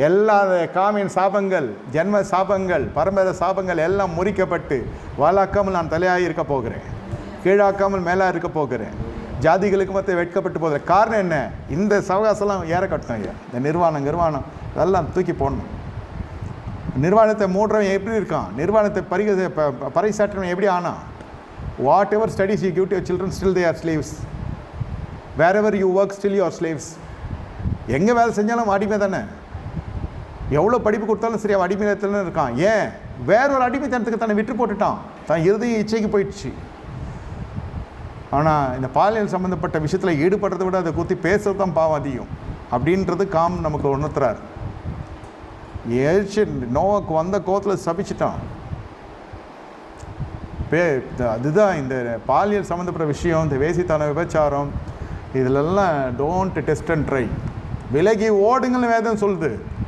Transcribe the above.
எல்லா காமின் சாபங்கள், ஜென்ம சாபங்கள், பரம்பரை சாபங்கள் எல்லாம் முறிக்கப்பட்டு வாழாக்காமல் நான் தலையாக இருக்க போகிறேன், கீழாக்காமல் மேலாக இருக்க போகிறேன், ஜாதிகளுக்கு மற்ற வெட்கப்பட்டு போகிறேன். காரணம் என்ன? இந்த சவகாசம்லாம் ஏற கட்டணும் ஐயா. இந்த நிர்வாணம் அதெல்லாம் தூக்கி போடணும். நிர்வாணத்தை மூடுறவன் எப்படி இருக்கான்? நிர்வாணத்தை பறைசாற்றவன் எப்படி ஆனா? Whatever studies you give to your children, still they are slaves. Wherever you work, still you are slaves. எங்கே வேலை செஞ்சாலும் அடிமை தானே. எவ்வளோ படிப்பு கொடுத்தாலும் சரி, அவன் அடிமைத்தனம் இருக்கான். ஏன்? வேற ஒரு அடிமைத்தனத்துக்கு தன்னை விட்டு போட்டுட்டான், தான் இறுதிய இச்சைக்கு போயிடுச்சு. ஆனால் இந்த பாலியல் சம்மந்தப்பட்ட விஷயத்தில் ஈடுபடுறதை விட அதை குறித்து பேசுறது தான் பாவம் அதிகம் அப்படின்றது காம் நமக்கு உணர்த்துறார். நோவாக்கு வந்த கோத்தில் சபிச்சிட்டான். அதுதான் இந்த பாலியல் சம்மந்தப்பட்ட விஷயம், இந்த வேசித்தன விபச்சாரம், இதிலெல்லாம் டோன்ட் டெஸ்ட் அண்ட் ட்ரை, விலகி ஓடுங்கள்னு வேதம் சொல்லுது.